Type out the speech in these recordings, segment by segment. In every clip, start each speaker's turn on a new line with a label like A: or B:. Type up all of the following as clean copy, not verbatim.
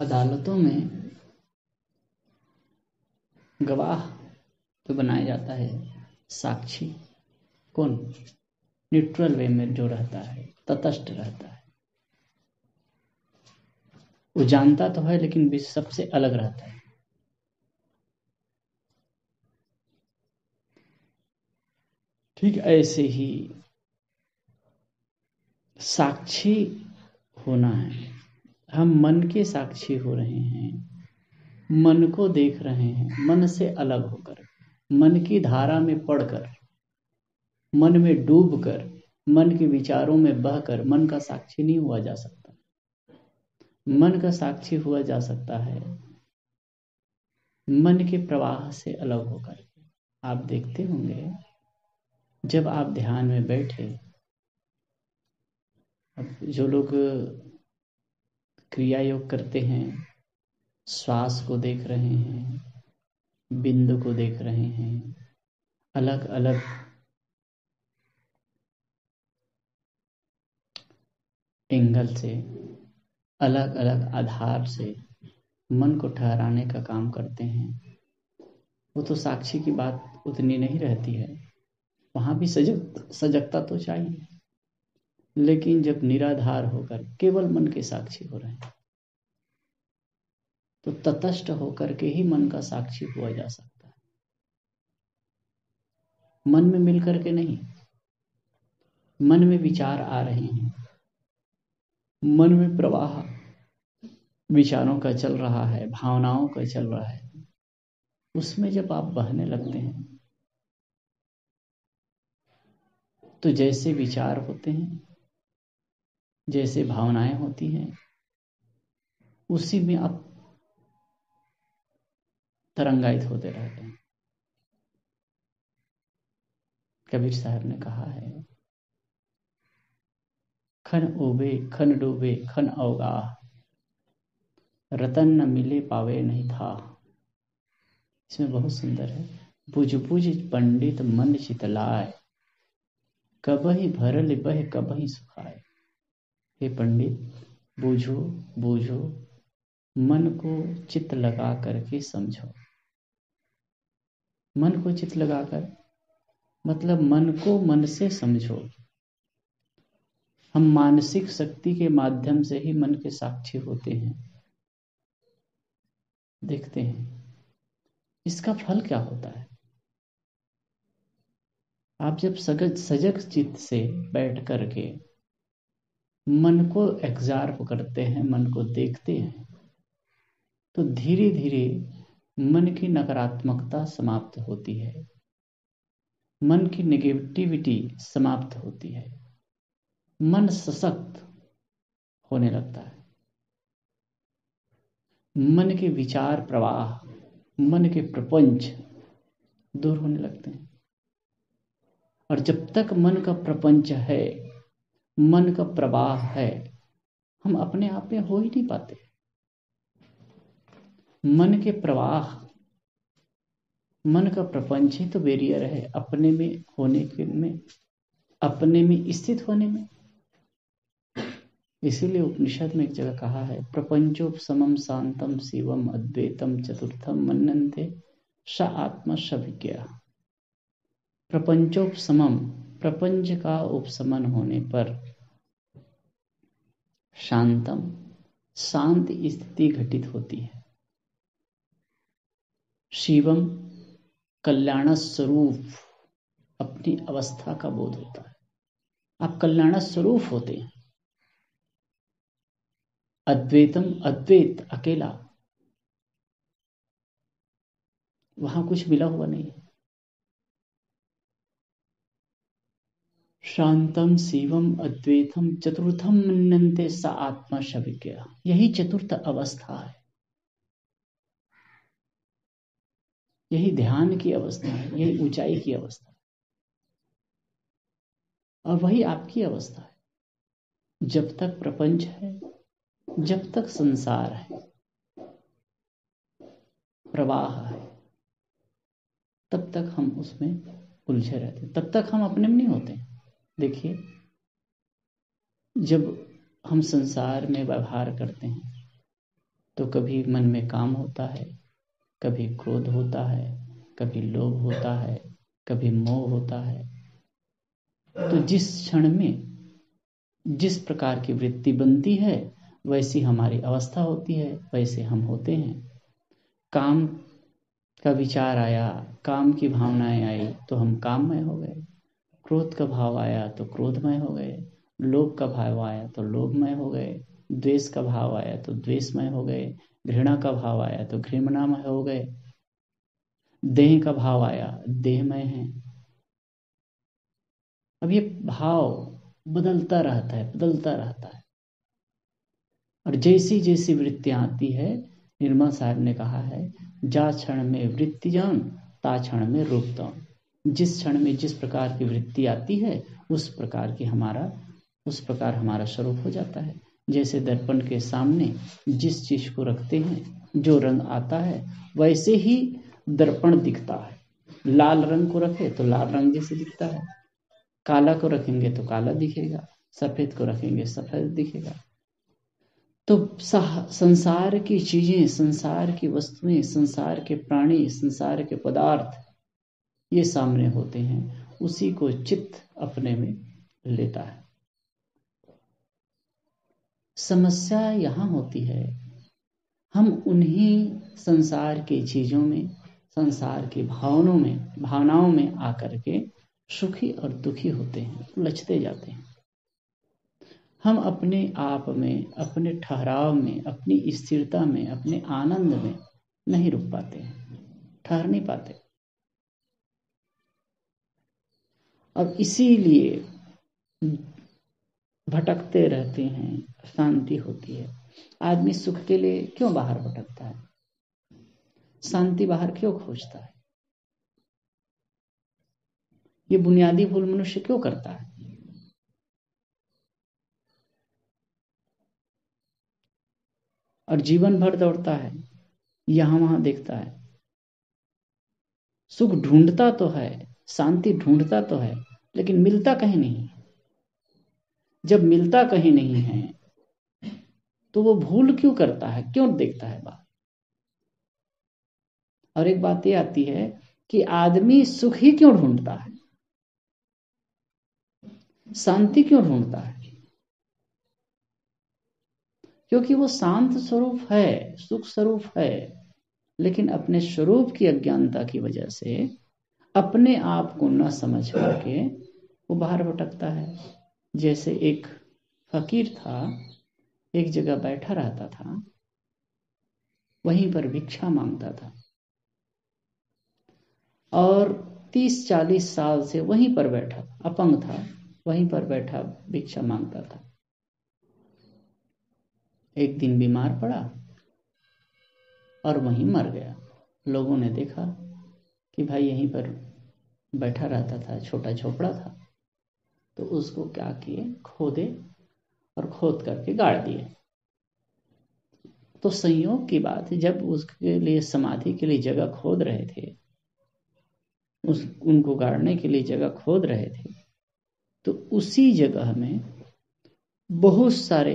A: अदालतों में गवाह तो बनाया जाता है, साक्षी कौन? न्यूट्रल वे में जो रहता है, तटस्थ रहता है, वो जानता तो है लेकिन भी सबसे अलग रहता है। ठीक ऐसे ही साक्षी होना है। हम मन के साक्षी हो रहे हैं, मन को देख रहे हैं, मन से अलग होकर, मन की धारा में पढ़कर, मन में डूबकर, मन के विचारों में बहकर मन का साक्षी नहीं हुआ जा सकता। मन का साक्षी हुआ जा सकता है मन के प्रवाह से अलग होकर। आप देखते होंगे जब आप ध्यान में बैठे, अब जो लोग क्रिया योग करते हैं, श्वास को देख रहे हैं, बिंदु को देख रहे हैं, अलग अलग एंगल से, अलग अलग आधार से मन को ठहराने का काम करते हैं, वो तो साक्षी की बात उतनी नहीं रहती है। वहाँ भी सजगता तो चाहिए, लेकिन जब निराधार होकर केवल मन के साक्षी हो रहे हैं तो तटस्थ होकर के ही मन का साक्षी हुआ जा सकता है। मन में मिल करके नहीं। मन में विचार आ रहे हैं, मन में प्रवाह विचारों का चल रहा है, भावनाओं का चल रहा है, उसमें जब आप बहने लगते हैं तो जैसे विचार होते हैं, जैसे भावनाएं होती हैं, उसी में आप तरंगायित होते रहते हैं। कबीर साहब ने कहा है, खन उबे खन डूबे खन अवगाह, रतन न मिले पावे नहीं था। इसमें बहुत सुंदर है, बुझ बुझ पंडित मन चितलाय, कबहि भरल बह कबहि सुखाए। हे पंडित, बूझो बूझो, मन को चित लगा करके समझो। मन को चित लगाकर मतलब मन को मन से समझो। हम मानसिक शक्ति के माध्यम से ही मन के साक्षी होते हैं, देखते हैं। इसका फल क्या होता है? आप जब सजग चित्त से बैठ करके मन को एग्जार्व करते हैं, मन को देखते हैं, तो धीरे धीरे मन की नकारात्मकता समाप्त होती है, मन की नेगेटिविटी समाप्त होती है, मन सशक्त होने लगता है। मन के विचार प्रवाह, मन के प्रपंच दूर होने लगते हैं। और जब तक मन का प्रपंच है, मन का प्रवाह है, हम अपने आप में हो ही नहीं पाते। मन के प्रवाह, मन का प्रपंच ही तो बैरियर है अपने में होने के में, अपने में स्थित होने में। इसीलिए उपनिषद में एक जगह कहा है, प्रपंचोपशमं शांतम शिवम अद्वैतम चतुर्थम मन्यन्ते स आत्मा स विज्ञा। प्रपंचोपशमम, प्रपंच का उपशमन होने पर शांतम, शांत स्थिति घटित होती है। शिवम, कल्याण स्वरूप अपनी अवस्था का बोध होता है, आप कल्याण स्वरूप होते हैं। अद्वैतम, अद्वैत अकेला, वहां कुछ मिला हुआ नहीं है। शांतम शिवम अद्वैतम चतुर्थम मन्यन्ते स आत्मा स विज्ञा। यही चतुर्थ अवस्था है, यही ध्यान की अवस्था है, यही ऊंचाई की अवस्था है, और वही आपकी अवस्था है। जब तक प्रपंच है, जब तक संसार है, प्रवाह है, तब तक हम उसमें उलझे रहते हैं, तब तक हम अपने में नहीं होते। देखिए, जब हम संसार में व्यवहार करते हैं तो कभी मन में काम होता है, कभी क्रोध होता है, कभी लोभ होता है, कभी मोह होता है। तो जिस क्षण में जिस प्रकार की वृत्ति बनती है वैसी हमारी अवस्था होती है, वैसे हम होते हैं। काम का विचार आया, काम की भावनाएं आई तो हम काममय हो गए। क्रोध का भाव आया तो क्रोधमय हो गए। लोभ का भाव आया तो लोभमय हो गए। द्वेष का भाव आया तो द्वेषमय हो गए। घृणा का भाव आया तो घृणामय हो गए। देह का भाव आया, देहमय है। अब ये भाव बदलता रहता है, बदलता रहता है। और जैसी जैसी वृत्तियां आती है, निर्मल साहब ने कहा है, जा क्षण में वृत्ति जान, ता क्षण में रूप तान। जिस क्षण में जिस प्रकार की वृत्ति आती है उस प्रकार हमारा स्वरूप हो जाता है। जैसे दर्पण के सामने जिस चीज को रखते हैं, जो रंग आता है वैसे ही दर्पण दिखता है। लाल रंग को रखे तो लाल रंग जैसे दिखता है, काला को रखेंगे तो काला दिखेगा, सफेद को रखेंगे सफेद दिखेगा। तो संसार की चीजें, संसार की वस्तुएं, संसार के प्राणी, संसार के पदार्थ ये सामने होते हैं, उसी को चित्त अपने में लेता है। समस्या यहाँ होती है, हम उन्हीं संसार की चीजों में, संसार की भावनाओं में आकर के सुखी और दुखी होते हैं, उलझते जाते हैं। हम अपने आप में, अपने ठहराव में, अपनी स्थिरता में, अपने आनंद में नहीं रुक पाते, ठहर नहीं पाते। और इसीलिए भटकते रहते हैं, शांति होती है। आदमी सुख के लिए क्यों बाहर भटकता है, शांति बाहर क्यों खोजता है? ये बुनियादी भूल मनुष्य क्यों करता है? और जीवन भर दौड़ता है, यहां वहां देखता है, सुख ढूंढता तो है, शांति ढूंढता तो है, लेकिन मिलता कहीं नहीं। जब मिलता कहीं नहीं है तो वो भूल क्यों करता है, क्यों देखता है बात? और एक बात ये आती है कि आदमी सुख ही क्यों ढूंढता है, शांति क्यों ढूंढता है? क्योंकि वो शांत स्वरूप है, सुख स्वरूप है, लेकिन अपने स्वरूप की अज्ञानता की वजह से अपने आप को न समझ करके वो बाहर भटकता है। जैसे एक फकीर था, एक जगह बैठा रहता था, वहीं पर भिक्षा मांगता था और 30-40 साल से वहीं पर बैठा, अपंग था, वहीं पर बैठा भिक्षा मांगता था। एक दिन बीमार पड़ा और वहीं मर गया। लोगों ने देखा कि भाई यहीं पर बैठा रहता था, छोटा झोपड़ा था, तो उसको क्या किए, खोदे और खोद करके गाड़ दिए। तो संयोग की बात है, जब उसके लिए समाधि के लिए जगह खोद रहे थे, उनको गाड़ने के लिए जगह खोद रहे थे, तो उसी जगह में बहुत सारे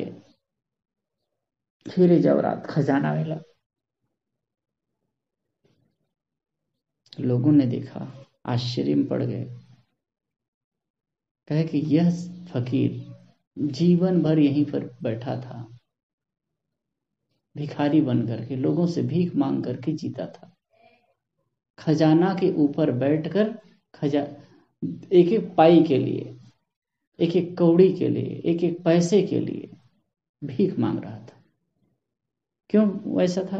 A: हीरे जवाहरात खजाना मिला। लोगों ने देखा, आश्चर्य में पड़ गए, कहे कि यह फकीर जीवन भर यहीं पर बैठा था, भिखारी बन करके लोगों से भीख मांग करके जीता था। खजाना के ऊपर बैठकर एक एक पाई के लिए, एक एक कौड़ी के लिए, एक एक पैसे के लिए भीख मांग रहा था। क्यों वैसा था?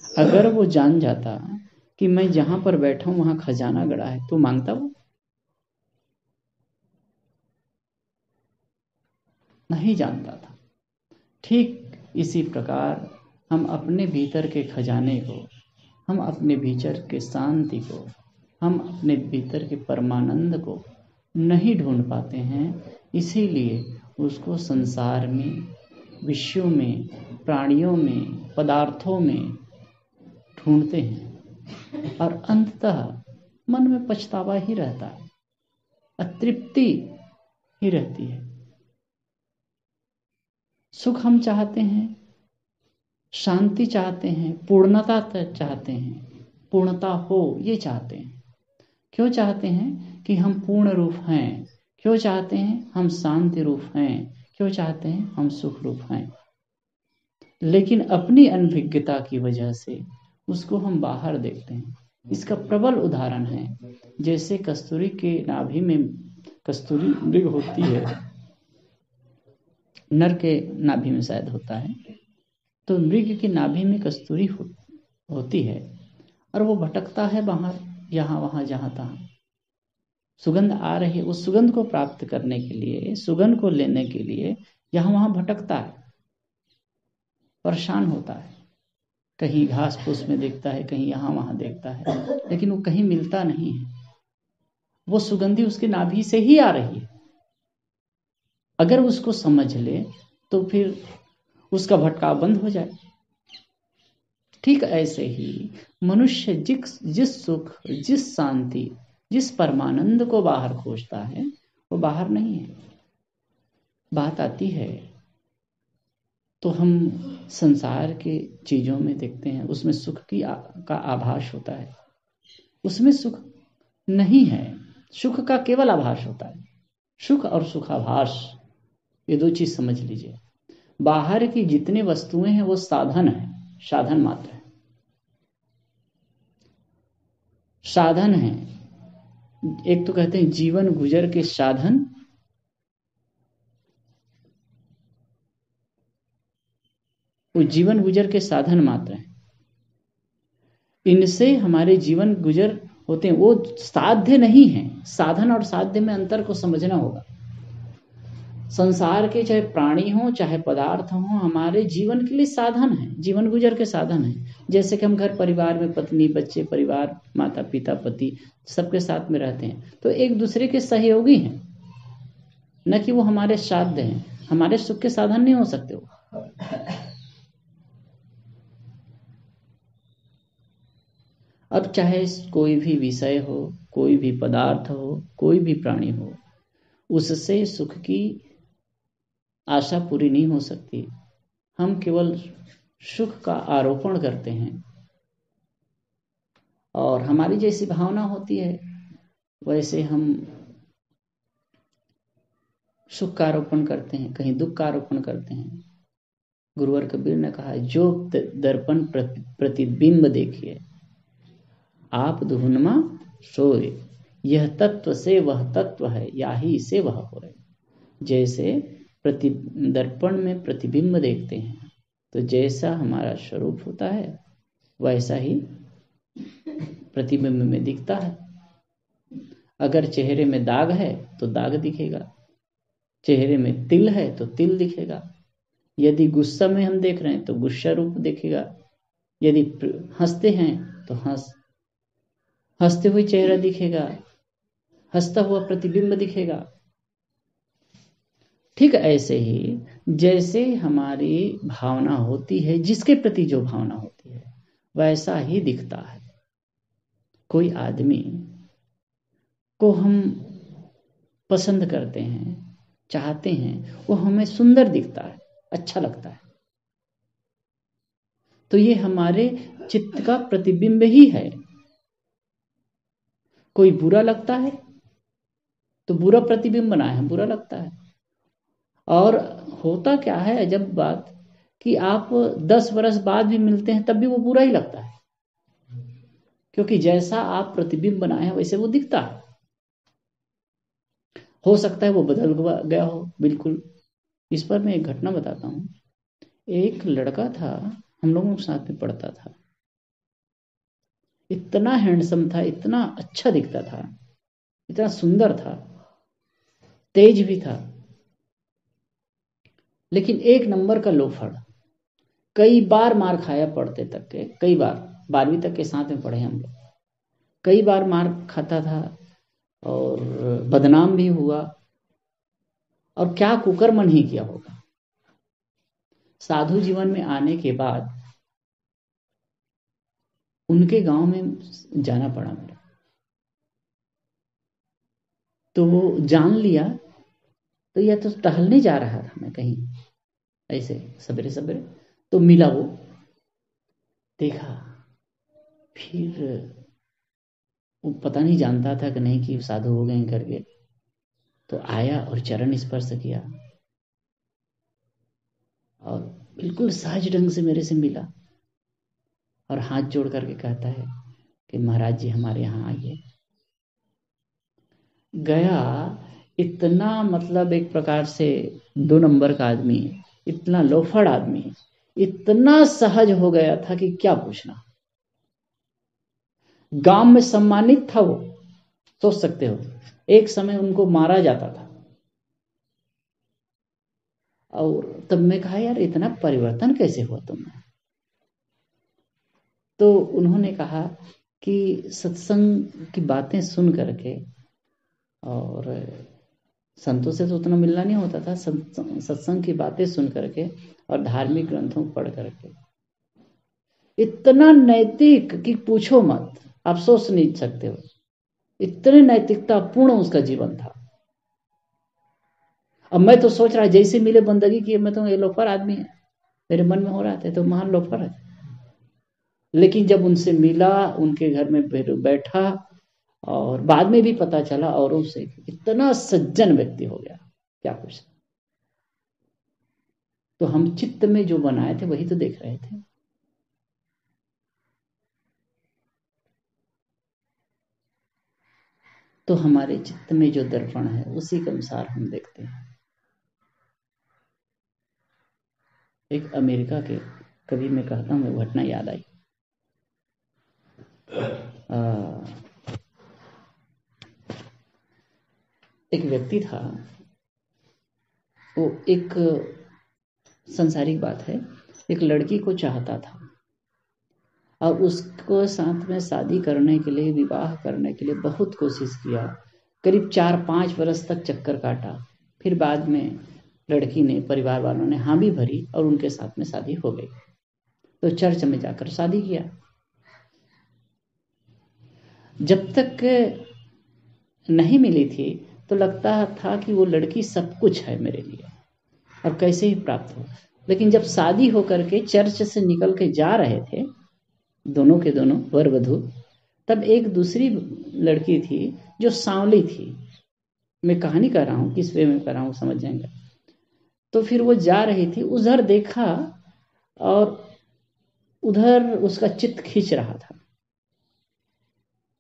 A: अगर वो जान जाता कि मैं जहां पर बैठा हूं वहां खजाना गड़ा है तो मांगता वो नहीं जानता था। ठीक इसी प्रकार हम अपने भीतर के खजाने को, हम अपने भीतर के शांति को, हम अपने भीतर के परमानंद को नहीं ढूंढ पाते हैं। इसीलिए उसको संसार में, विषयों में, प्राणियों में, पदार्थों में ढूंढते हैं और अंततः मन में पछतावा ही रहता है, अतृप्ति ही रहती है। सुख हम चाहते हैं, शांति चाहते हैं, पूर्णता चाहते हैं, पूर्णता हो ये चाहते हैं। क्यों चाहते हैं कि हम पूर्ण रूप हैं? क्यों चाहते हैं हम शांति रूप हैं? क्यों चाहते हैं हम सुख रूप हैं? लेकिन अपनी अनभिज्ञता की वजह से उसको हम बाहर देखते हैं। इसका प्रबल उदाहरण है, जैसे कस्तूरी के नाभि में कस्तूरी मृग होती है, नर के नाभि में शायद होता है, तो मृग की नाभि में कस्तूरी होती है और वो भटकता है बाहर, यहाँ वहाँ जहाँ तहाँ। सुगंध आ रही है, उस सुगंध को प्राप्त करने के लिए, सुगंध को लेने के लिए यहाँ वहाँ भटकता है, परेशान होता है। कहीं घास फूस में देखता है, कहीं यहाँ वहाँ देखता है, लेकिन वो कहीं मिलता नहीं है। वो सुगंधी उसके नाभि से ही आ रही है। अगर उसको समझ ले तो फिर उसका भटकाव बंद हो जाए। ठीक ऐसे ही मनुष्य जिस सुख, जिस शांति, जिस परमानंद को बाहर खोजता है वो बाहर नहीं है। बात आती है तो हम संसार के चीजों में देखते हैं, उसमें सुख का आभास होता है, उसमें सुख नहीं है। सुख का केवल आभास होता है। सुख और सुखाभास, ये दो चीज समझ लीजिए। बाहर की जितनी वस्तुएं हैं वो साधन है, साधन मात्र है, साधन है। एक तो कहते हैं जीवन गुजर के साधन, वो जीवन गुजर के साधन मात्र है। इनसे हमारे जीवन गुजर होते हैं, वो साध्य नहीं है। साधन और साध्य में अंतर को समझना होगा। संसार के चाहे प्राणी हो चाहे पदार्थ हो, हमारे जीवन के लिए साधन है, जीवन गुजर के साधन है। जैसे कि हम घर परिवार में पत्नी बच्चे, परिवार, माता पिता, पति, सबके साथ में रहते हैं तो एक दूसरे के सहयोगी हैं, न कि वो हमारे साध्य हैं। हमारे सुख के साधन नहीं हो सकते वो। अब चाहे कोई भी विषय हो, कोई भी पदार्थ हो, कोई भी प्राणी हो, उससे सुख की आशा पूरी नहीं हो सकती। हम केवल सुख का आरोपण करते हैं और हमारी जैसी भावना होती है वैसे हम सुख का आरोपण करते हैं, कहीं दुख का आरोपण करते हैं। गुरुवर कबीर ने कहा, जो दर्पण प्रतिबिंब देखिए आप धुनमा सोए, यह तत्व से वह तत्व है, या ही से वह होए। जैसे दर्पण में प्रतिबिंब देखते हैं तो जैसा हमारा स्वरूप होता है वैसा ही प्रतिबिंब में दिखता है। अगर चेहरे में दाग है तो दाग दिखेगा, चेहरे में तिल है तो तिल दिखेगा। यदि गुस्सा में हम देख रहे हैं तो गुस्सा रूप दिखेगा, यदि हंसते हैं तो हंसते हुए चेहरा दिखेगा, हंसता हुआ प्रतिबिंब दिखेगा। ठीक ऐसे ही जैसे हमारी भावना होती है, जिसके प्रति जो भावना होती है वैसा ही दिखता है। कोई आदमी को हम पसंद करते हैं, चाहते हैं, वो हमें सुंदर दिखता है, अच्छा लगता है, तो ये हमारे चित्त का प्रतिबिंब ही है। कोई बुरा लगता है तो बुरा प्रतिबिंब बना है, बुरा लगता है। और होता क्या है, अजब बात, कि आप 10 वर्ष बाद भी मिलते हैं तब भी वो बुरा ही लगता है, क्योंकि जैसा आप प्रतिबिंब बनाए हैं वैसे वो दिखता है। हो सकता है वो बदल गया हो बिल्कुल। इस पर मैं एक घटना बताता हूँ। एक लड़का था, हम लोगों के साथ में पढ़ता था, इतना हैंडसम था, इतना अच्छा दिखता था, इतना सुंदर था, तेज भी था, लेकिन एक नंबर का लोफड़। कई बार मार खाया पढ़ते तक के, कई बार 12वीं तक के साथ में पढ़े हम लोग, कई बार मार खाता था और बदनाम भी हुआ, और क्या कुकर्म नहीं किया होगा। साधु जीवन में आने के बाद उनके गांव में जाना पड़ा मेरा, तो वो जान लिया, तो यह तो टहलने जा रहा था मैं कहीं ऐसे सवेरे सवेरे, तो मिला वो, देखा, फिर वो पता नहीं जानता था कि नहीं कि साधु हो गए करके, तो आया और चरण स्पर्श किया और बिल्कुल सहज ढंग से मेरे से मिला और हाथ जोड़ करके कहता है कि महाराज जी हमारे यहाँ आइए। गया, इतना मतलब एक प्रकार से 2 नंबर का आदमी है, इतना लोफड़ आदमी है, इतना सहज हो गया था कि क्या पूछना। गांव में सम्मानित था वो, सोच सकते हो, एक समय उनको मारा जाता था। और तब मैं कहा यार इतना परिवर्तन कैसे हुआ तुम में? तो उन्होंने कहा कि सत्संग की बातें सुन करके, और संतों से तो उतना मिलना नहीं होता था, सत्संग की बातें सुन करके और धार्मिक ग्रंथों को पढ़ करके इतना नैतिक कि पूछो मत, आप सोच नहीं सकते हो, इतने नैतिकता पूर्ण उसका जीवन था। अब मैं तो सोच रहा जैसे मिले बंदगी की, मैं तो ये लोफर आदमी है, मेरे मन में हो रहा था तो महान लोफर है। लेकिन जब उनसे मिला, उनके घर में बैठा, और बाद में भी पता चला औरों से, इतना सज्जन व्यक्ति हो गया, क्या कुछ। तो हम चित्त में जो बनाए थे वही तो देख रहे थे। तो हमारे चित्त में जो दर्पण है उसी के अनुसार हम देखते हैं। एक अमेरिका के, कभी मैं कहता हूँ, मैं घटना याद आई। एक व्यक्ति था, वो एक संसारिक बात है, एक लड़की को चाहता था और उसको साथ में शादी करने के लिए, विवाह करने के लिए बहुत कोशिश किया। करीब 4-5 वर्ष तक चक्कर काटा। फिर बाद में लड़की ने, परिवार वालों ने हाँ भी भरी और उनके साथ में शादी हो गई। तो चर्च में जाकर शादी किया। जब तक नहीं मिली थी तो लगता था कि वो लड़की सब कुछ है मेरे लिए और कैसे ही प्राप्त हो। लेकिन जब शादी होकर के चर्च से निकल के जा रहे थे दोनों के दोनों वर वधू, तब एक दूसरी लड़की थी जो सांवली थी। मैं कहानी कर रहा हूँ, किस वे में कर रहा हूँ समझ जाएंगे। तो फिर वो जा रही थी, उधर देखा और उधर उसका चित्त खींच रहा था,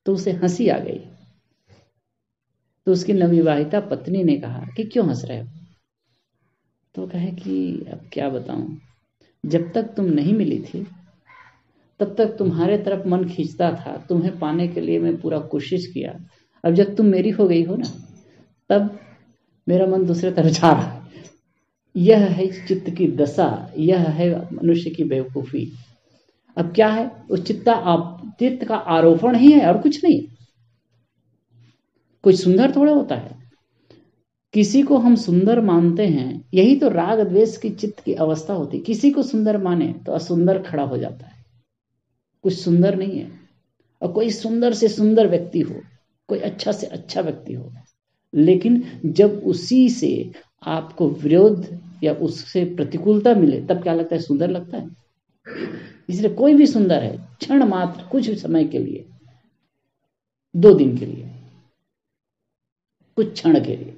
A: तो उसे हंसी आ गई। तो उसकी नवविवाहिता पत्नी ने कहा कि क्यों हंस रहे हो? तो कहे कि अब क्या बताऊं, जब तक तुम नहीं मिली थी तब तक तुम्हारे तरफ मन खींचता था, तुम्हें पाने के लिए मैं पूरा कोशिश किया। अब जब तुम मेरी हो गई हो ना, तब मेरा मन दूसरे तरफ जा रहा है। यह है चित्त की दशा, यह है मनुष्य की बेवकूफी। अब क्या है, उस चित्त का आरोपण ही है और कुछ नहीं। कोई सुंदर थोड़ा होता है, किसी को हम सुंदर मानते हैं, यही तो राग द्वेष की चित्त की अवस्था होती है। किसी को सुंदर माने तो असुंदर खड़ा हो जाता है, कुछ सुंदर नहीं है। और कोई सुंदर से सुंदर व्यक्ति हो, कोई अच्छा से अच्छा व्यक्ति हो, लेकिन जब उसी से आपको विरोध या उससे प्रतिकूलता मिले तब क्या लगता है, सुंदर लगता है। इसलिए कोई भी सुंदर है क्षण मात्र, कुछ समय के लिए, 2 दिन के लिए, कुछ क्षण के लिए।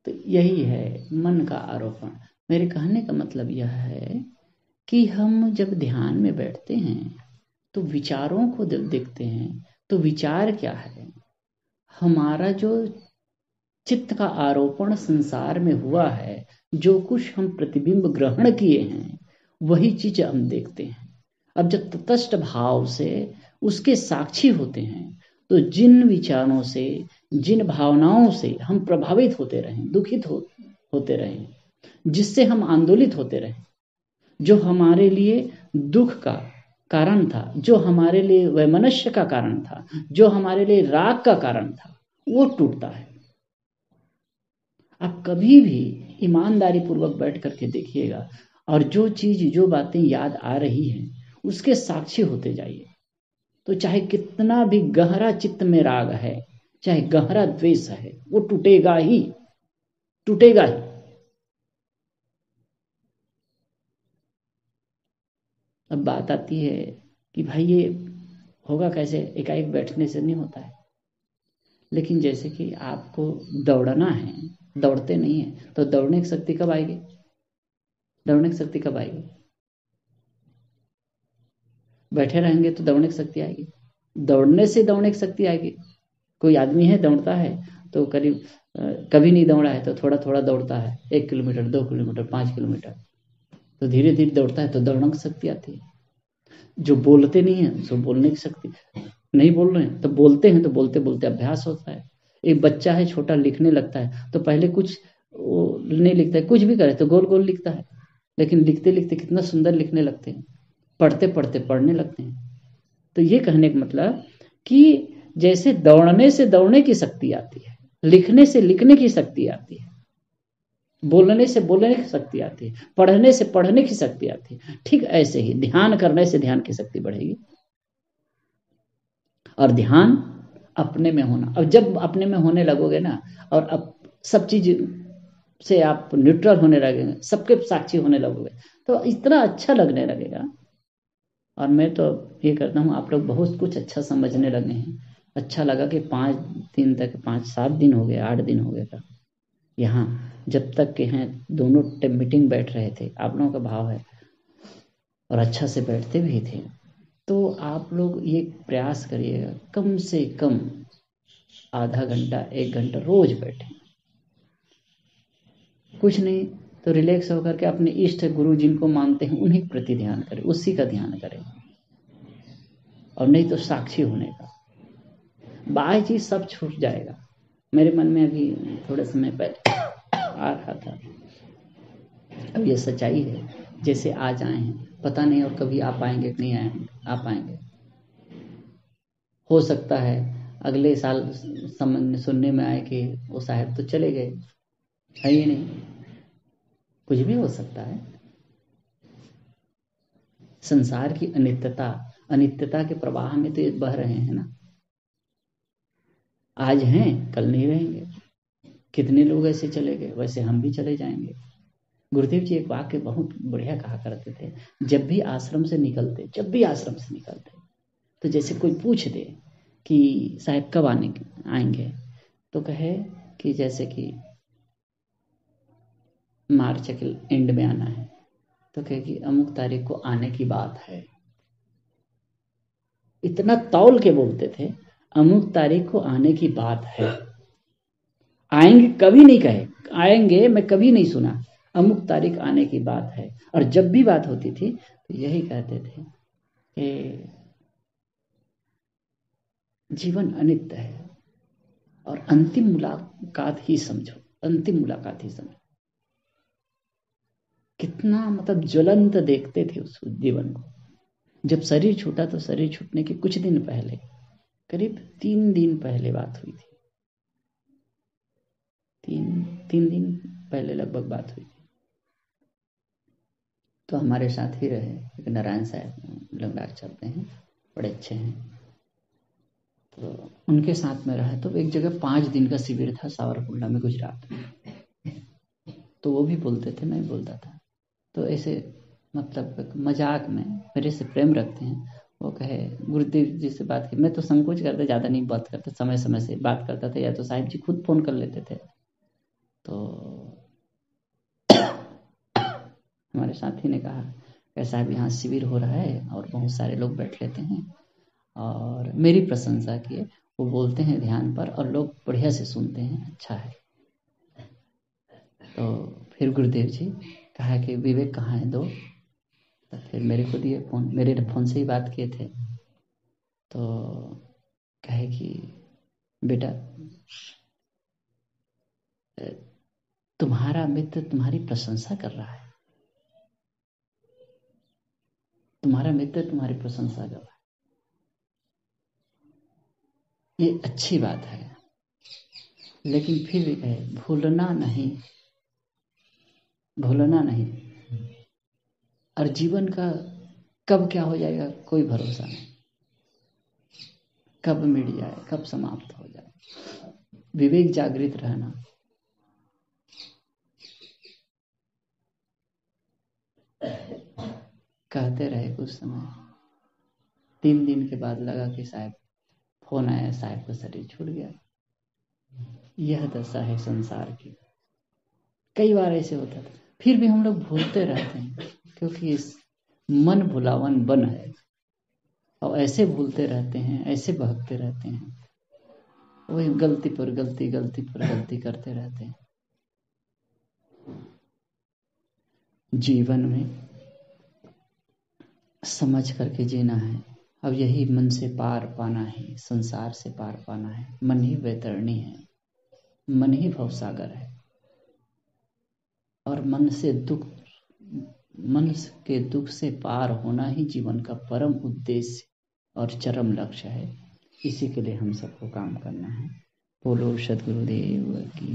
A: तो यही है मन का आरोपण। मेरे कहने का मतलब यह है कि हम जब ध्यान में बैठते हैं तो विचारों को जब देखते हैं तो विचार क्या है, हमारा जो चित्त का आरोपण संसार में हुआ है, जो कुछ हम प्रतिबिंब ग्रहण किए हैं वही चीज हम देखते हैं। अब जब तटस्थ भाव से उसके साक्षी होते हैं तो जिन विचारों से, जिन भावनाओं से हम प्रभावित होते रहें, दुखित होते रहें, जिससे हम आंदोलित होते रहें, जो हमारे लिए दुख का कारण था, जो हमारे लिए वैमनस्य का कारण था, जो हमारे लिए राग का कारण था, वो टूटता है। आप कभी भी ईमानदारी पूर्वक बैठ करके देखिएगा और जो चीज, जो बातें याद आ रही हैं उसके साक्षी होते जाइए। तो चाहे कितना भी गहरा चित्त में राग है, चाहे गहरा द्वेष है, वो टूटेगा ही, टूटेगा ही। अब बात आती है कि भाई ये होगा कैसे, एकाएक बैठने से नहीं होता है। लेकिन जैसे कि आपको दौड़ना है, दौड़ते नहीं है तो दौड़ने की शक्ति कब आएगी? दौड़ने की शक्ति कब आएगी? बैठे रहेंगे तो दौड़ने की शक्ति आएगी, दौड़ने से दौड़ने की शक्ति आएगी। कोई आदमी है दौड़ता है तो करीब कभी नहीं दौड़ा है तो थोड़ा थोड़ा दौड़ता है, 1 किलोमीटर 2 किलोमीटर 5 किलोमीटर, तो धीरे धीरे दौड़ता है तो दौड़ने की शक्ति आती है। जो बोलते नहीं है सो बोलने की शक्ति, नहीं बोल रहे हैं तो बोलते हैं, तो बोलते बोलते अभ्यास होता है। एक बच्चा है छोटा, लिखने लगता है तो पहले कुछ वो नहीं लिखता है, कुछ भी करे तो गोल गोल लिखता है, लेकिन लिखते लिखते कितना सुंदर लिखने लगते हैं, पढ़ते पढ़ते पढ़ने लगते हैं। तो ये कहने का मतलब कि जैसे दौड़ने से दौड़ने की शक्ति आती है, लिखने से लिखने की शक्ति आती है, बोलने से बोलने की शक्ति आती है, पढ़ने से पढ़ने की शक्ति आती है, ठीक ऐसे ही ध्यान करने से ध्यान की शक्ति बढ़ेगी। और ध्यान अपने में होना, अब जब अपने में होने लगोगे ना, और अब सब चीज से आप न्यूट्रल होने लगेंगे, सबके साक्षी होने लगोगे, तो इतना अच्छा लगने लगेगा। और मैं तो ये करता हूँ, आप लोग बहुत कुछ अच्छा समझने लगे हैं। अच्छा लगा कि 5 दिन तक, 5-7 दिन हो गए, 8 दिन हो गए का यहाँ, जब तक के हैं दोनों मीटिंग बैठ रहे थे, आप लोगों का भाव है और अच्छा से बैठते भी थे। तो आप लोग ये प्रयास करिएगा, कम से कम आधा घंटा 1 घंटा रोज बैठें। कुछ नहीं तो रिलैक्स होकर के अपने इष्ट गुरु जिनको मानते हैं उन्हीं के प्रति ध्यान करें, उसी का ध्यान करें, और नहीं तो साक्षी होने का। बाह्य चीज सब छूट जाएगा। मेरे मन में अभी थोड़े समय पहले आ रहा था, अब ये सच्चाई है, जैसे आज आए हैं, पता नहीं और कभी आ पाएंगे कि नहीं आएंगे, आ पाएंगे। हो सकता है अगले साल समझ सुनने में आए कि वो साहब तो चले गए, है ही नहीं, कुछ भी हो सकता है। संसार की अनित्यता, अनित्यता के प्रवाह में तो ये बह रहे हैं ना, आज हैं कल नहीं रहेंगे। कितने लोग ऐसे चले गए, वैसे हम भी चले जाएंगे। गुरुदेव जी एक वाक्य बहुत बढ़िया कहा करते थे, जब भी आश्रम से निकलते, जब भी आश्रम से निकलते, तो जैसे कोई पूछ दे कि साहब कब आएंगे, तो कहे कि जैसे कि मार्च के एंड में आना है, तो कहे कि अमुक तारीख को आने की बात है। इतना तौल के बोलते थे, अमुक तारीख को आने की बात है। आएंगे कभी नहीं कहे, आएंगे मैं कभी नहीं सुना, अमुक तारीख आने की बात है। और जब भी बात होती थी तो यही कहते थे कि जीवन अनित्य है और अंतिम मुलाकात ही समझो, अंतिम मुलाकात ही समझो। कितना मतलब ज्वलंत देखते थे उस जीवन को। जब शरीर छूटा तो शरीर छूटने के कुछ दिन पहले, करीब 3 दिन पहले बात हुई थी, तीन दिन पहले लगभग बात हुई थी। तो हमारे साथ ही रहे एक नारायण साहब, लंगड़ाक चलते हैं, बड़े अच्छे हैं, तो उनके साथ में रहा। तो एक जगह 5 दिन का शिविर था सावरकुंडला में, गुजरात में। तो वो भी बोलते थे, मैं भी बोलता था। तो ऐसे मतलब मजाक में मेरे से प्रेम रखते हैं। वो कहे गुरुदेव जी से बात की, मैं तो संकोच करता, ज़्यादा नहीं बात करता, समय समय से बात करता था, या तो साहिब जी खुद फ़ोन कर लेते थे। तो हमारे साथी ने कहा कि साहब यहाँ शिविर हो रहा है और बहुत सारे लोग बैठ लेते हैं, और मेरी प्रशंसा किए, वो बोलते हैं ध्यान पर और लोग बढ़िया से सुनते हैं, अच्छा है। तो फिर गुरुदेव जी कहा कि विवेक कहाँ है दो, तो फिर मेरे को दिए फ़ोन, मेरे फ़ोन से ही बात किए थे। तो कहे कि बेटा तुम्हारा मित्र तुम्हारी प्रशंसा कर रहा है, तुम्हारा मित्र तुम्हारी प्रशंसा कर रहा है, ये अच्छी बात है। लेकिन फिर भी कहे भूलना नहीं, भूलना नहीं। और जीवन का कब क्या हो जाएगा कोई भरोसा नहीं, कब मिट जाए, कब समाप्त हो जाए। विवेक जागृत रहना। कहते रहे कुछ समय। 3 दिन के बाद लगा कि साहब फोन आया, साहब का शरीर छूट गया। यह दशा है संसार की। कई बार ऐसे होता था, फिर भी हम लोग भूलते रहते हैं, क्योंकि इस मन भुलावन बन है, और ऐसे भूलते रहते हैं, ऐसे बहकते रहते हैं, वही गलती पर गलती, गलती पर गलती करते रहते हैं। जीवन में समझ करके जीना है। अब यही मन से पार पाना है, संसार से पार पाना है। मन ही वैतरणी है, मन ही भवसागर है, और मन के दुख से पार होना ही जीवन का परम उद्देश्य और चरम लक्ष्य है। इसी के लिए हम सबको काम करना है। बोलो सद्गुरुदेव की।